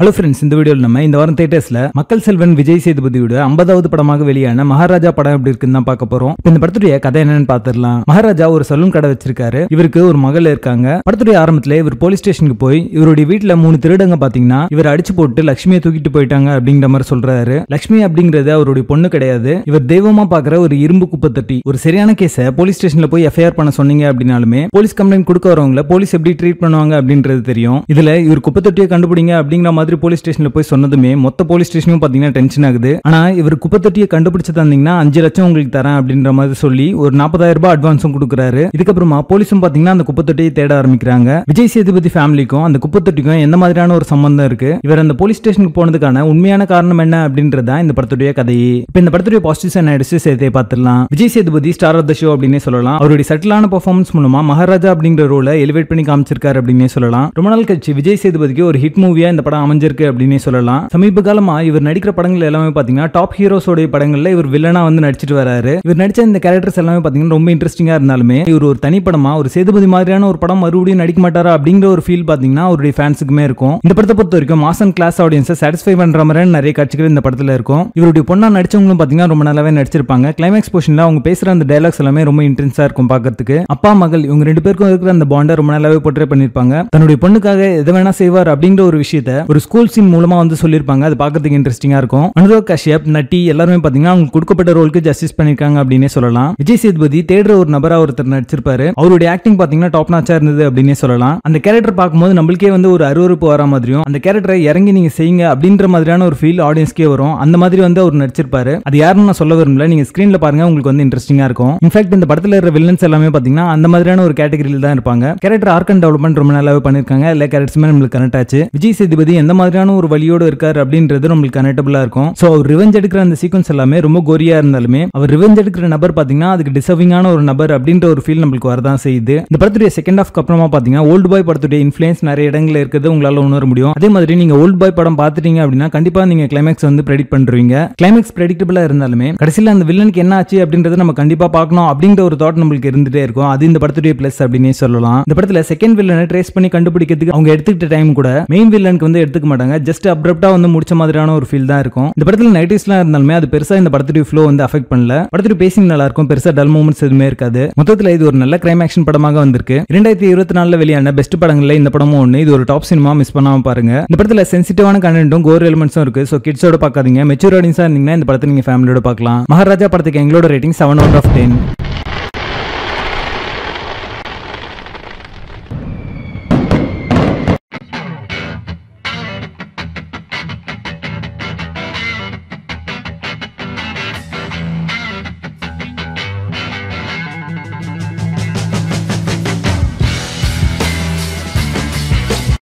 Hello friends, இந்த வீடியோவில் நம்ம இந்த வாரம் தியேட்டர்ஸ்ல மக்கள் செல்வன் விஜய் சேதுபதியோட 50வது படமாக வெளியான மகாராஜா படம் எப்படி இருக்குன்னு தான் பார்க்க போறோம். இந்த படத்துடைய கதை என்னன்னு பார்த்துடலாம். மகாராஜா ஒரு சலூன் கடை வச்சிருக்காரு. இவருக்கு ஒரு மகள் இருக்காங்க. படத்துடைய ஆரம்பத்துல இவர் போலீஸ் ஸ்டேஷனுக்கு போய் இவருடைய வீட்டுல 3 திருடங்க பாத்தீங்கன்னா இவர் அடிச்சு போட்டு லட்சுமியை தூக்கிட்டு போயிட்டாங்க அப்படிங்கிற மாதிரி சொல்றாரு. லட்சுமி அப்படிங்கிறது அவருடைய பொண்ணு கிடையாது. இவர் தெய்வமா பாக்குற ஒரு இரும்பு குப்பை தட்டி. ஒரு சரியான கேஸை போலீஸ் ஸ்டேஷன்ல போய் எஃப்ஐஆர் பண்ண சொன்னீங்க அப்படின்னாலுமே போலீஸ் கம்ப்ளைண்ட் கொடுக்க வரவங்களை போலீஸ் எப்படி ட்ரீட் பண்ணுவாங்க அப்படின்றது தெரியும். இதுல இவர் குப்பை தொட்டியை கண்டுபிடிங்க அப்படிங்கிற மாதிரி போலீஸ் ஸ்டேஷன்ல போய் சொன்னதுமே மொத்த போலீஸ் ஸ்டேஷனும் பாத்தீங்கன்னா டென்ஷன் ஆகுது. ஆனா இவர் குப்பை தொட்டியை கண்டுபிடிச்சு தந்தீங்கன்னா 5 லட்சம் உங்களுக்கு தரேன் அப்படின்ற மாதிரி சொல்லி ஒரு 40,000 ரூபாய் அட்வான்ஸும் கொடுக்குறாரு. இதுக்கப்புறமா போலீஸும் பாத்தீங்கன்னா அந்த குப்பை தொட்டியை தேட ஆரம்பிக்கிறாங்க. விஜய் சேதுபதி ஃபேமிலிக்கும் அந்த குப்பை தொட்டிக்கும் எந்த மாதிரியான ஒரு சம்பந்தம் இருக்கு, இவர் அந்த போலீஸ் ஸ்டேஷனுக்கு போனதுக்கான உண்மையான காரணம் என்ன அப்படின்றதா இந்த படத்துடைய கதையே. இப்ப இந்த படத்துடைய பாசிட்டிவ்ஸ் என்ன ஆயிடுச்சு சேர்த்தே பார்த்துடலாம். Vijay Sethupathi star of the show அப்படின்னே சொல்லலாம். அவருடைய சட்டிலான பெர்ஃபார்மன்ஸ் மூலமா மகாராஜா அப்படிங்கிற ரோலை எலிவேட் பண்ணி காமிச்சிருக்காரு அப்படின்னே சொல்லலாம். ரொம்ப நாள் கழிச்சு விஜய் சேதுபதிக்கு ஒரு ஹிட் மூவியா இந்த படம் அமைஞ்சிருக்கு அப்படின்னே சொல்லலாம். சமீப காலமா இவர் நடிக்கிற படங்கள் எல்லாமே பாத்தீங்கன்னா டாப் ஹீரோஸோட படங்கள்ல இவர் வில்லனா வந்து நடிச்சிட்டு வராரு. இவர் நடிச்ச இந்த கேரக்டர்ஸ் எல்லாமே பாத்தீங்கன்னா ரொம்ப இன்ட்ரெஸ்டிங்கா இருந்தாலுமே இவர் ஒரு தனி படமா ஒரு சேதுபதி மாதிரியான ஒரு படம் மறுபடியும் நடிக்க மாட்டாரா அப்படிங்கிற ஒரு ஃபீல் பாத்தீங்கன்னா அவருடைய ஃபேன்ஸுக்குமே இருக்கும். இந்த படத்தை பொறுத்த வரைக்கும் மாஸ் அண்ட் கிளாஸ் ஆடியன்ஸை சாட்டிஸ்ஃபை பண்ற மாதிரி நிறைய காட்சிகள் இந்த படத்துல இருக்கும். இவருடைய பொண்ணா நடிச்சவங்களும் பாத்தீங்கன்னா ரொம்ப நல்லாவே நடிச்சிருப்பாங்க. கிளைமேக்ஸ் போர்ஷன்ல அவங்க பேசுற அந்த டயலாக்ஸ் எல்லாமே ரொம்ப இன்டென்ஸா இருக்கும் பாக்கிறதுக்கு. அப்பா மகள் இவங்க 2 பேருக்கும் இருக்கிற அந்த பாண்டை ரொம்ப நல்லாவே போர்ட்ரே பண்ணிருப்பாங்க. தன்னுடைய பொண்ணுக்காக எதை வேணா செய்வார் அப்படிங்கிற ஒரு விஷயத்தை ஒரு ஸ்கூல் சீன் மூலமா வந்து சொல்லிருப்பாங்க. அது பார்க்கிறதுக்கு இன்ட்ரெஸ்டிங்கா இருக்கும். அனுராக் கஷ்யப், நட்டி எல்லாருமே பாத்தீங்கன்னா அவங்க கொடுக்கப்பட்ட ரோலுக்கு ஜஸ்டிஸ் பண்ணிருக்காங்க அப்படின்னே சொல்லலாம். விஜய் சேதுபதி தேடுற ஒரு நபரா ஒருத்தர் நடிச்சிருப்பாரு. அவருடைய ஆக்டிங் பாத்தீங்கன்னா டாப் நாச்சா இருந்தது அப்படின்னே சொல்லலாம். அந்த கேரக்டர் பார்க்கும்போது நம்மளுக்கே வந்து ஒரு அருவருப்பு வர மாதிரியும் அந்த கேரக்டரை இறங்கி நீங்க செய்யுங்க அப்படின்ற மாதிரியான ஒரு ஃபீல் ஆடியன்ஸ்க்கே வரும். அந்த மாதிரி வந்து அவர் நடிச்சிருப்பாரு. அது யாருன்னு நான் சொல்ல விரும்பல, நீங்க ஸ்கிரீன்ல பாருங்க, உங்களுக்கு வந்து இன்ட்ரெஸ்டிங்கா இருக்கும். இன்ஃபேக்ட் இந்த படத்துல இருக்கிற வில்லன்ஸ் எல்லாமே பாத்தீங்கன்னா அந்த மாதிரியான ஒரு கேட்டகரியில தான் இருப்பாங்க. கேரக்டர் ஆர்க் அண்ட் டெவலப்மெண்ட் ரொம்ப நல்லாவே பண்ணிருக்காங்க. எல்லா கேரக்டர்ஸுமே நம்மளுக்கு கனெக்ட் ஆச்சு. விஜய் சேதுபதி எந்த மாதிரியான ஒரு வழியோடு இருக்காரு அப்படின்றது நம்மளுக்கு கனெக்டபிளா இருக்கும். சோ அவர் ரிவெஞ்ச் எடுக்கிற அந்த சீக்வன்ஸ் எல்லாமே ரொம்ப கோரியா இருந்தாலுமே அவர் ரிவெஞ்ச் எடுக்கிற நபர் பாத்தீங்கன்னா அதுக்கு டிசர்விங்கான ஒரு நபர் அப்படின்ற ஒரு ஃபீல் நம்மளுக்கு வரதான் செய்யுது. இந்த படத்துடைய செகண்ட் ஹாஃப்க்கு அப்புறமா பாத்தீங்கன்னா ஓல்ட் பாய் படத்துடைய இன்ஃப்ளூயன்ஸ் நிறைய இடங்கள்ல இருக்கிறது உங்களால உணர முடியும். அதே மாதிரி நீங்க ஓல்ட் பாய் படம் பாத்துட்டீங்க அப்படின்னா கண்டிப்பா நீங்க கிளைமேக்ஸ் வந்து பிரெடிக்ட் பண்றீங்க. கிளைமேக்ஸ் பிரெடிக்டபிளா இருந்தாலுமே கடைசியில அந்த வில்லனுக்கு என்ன ஆச்சு அப்படின்றத நம்ம கண்டிப்பா பார்க்கணும் அப்படிங்கிற ஒரு தாட் நம்மளுக்கு இருந்துட்டே இருக்கும். அது இந்த படத்துடைய பிளஸ் அப்படின்னே சொல்லலாம். இந்த படத்துல செகண்ட் வில்லனை ட்ரேஸ் பண்ணி கண்டுபிடிக்கிறதுக்கு அவங்க எடுத்துக்கிட்ட டைம் கூட மெயின் வில்லனுக்கு வந்து எடுத்துக்க மாட்டாங்க. ஜஸ்ட் அப்ரப்டா வந்து முடிச்ச மாதிரியான ஒரு ஃபீல் தான் இருக்கும். இந்த படத்துல நைட்டிஸ்லாம் இருந்தாலுமே அது பெருசா இந்த படத்துடைய ஃப்ளோ வந்து அஃபெக்ட் பண்ணல. படத்துடைய பேசிங் நல்லா இருக்கும். பெருசா டல் மூமெண்ட்ஸ் எதுவுமே இருக்காது. மொத்தத்துல இது ஒரு நல்ல கிரைம் ஆக்ஷன் படமாக வந்திருக்கு. 2024 வெளியான பெஸ்ட் படங்கள்ல இந்த படமும் ஒண்ணு. இது ஒரு டாப் சினிமா, மிஸ் பண்ணாம பாருங்க. இந்த படத்துல சென்சிட்டிவான கண்டென்ட்டும் கோர் எலிமெண்ட்ஸும் இருக்கு. சோ கிட்ஸோட பார்க்காதீங்க. மெச்சூர் ஆடியன்ஸா இருந்தீங்கன்னா இந்த படத்தை நீங்க ஃபேமிலியோட பார்க்கலாம். மகாராஜா படத்துக்கு எங்களோட ரேட்டிங் 7 out of 10.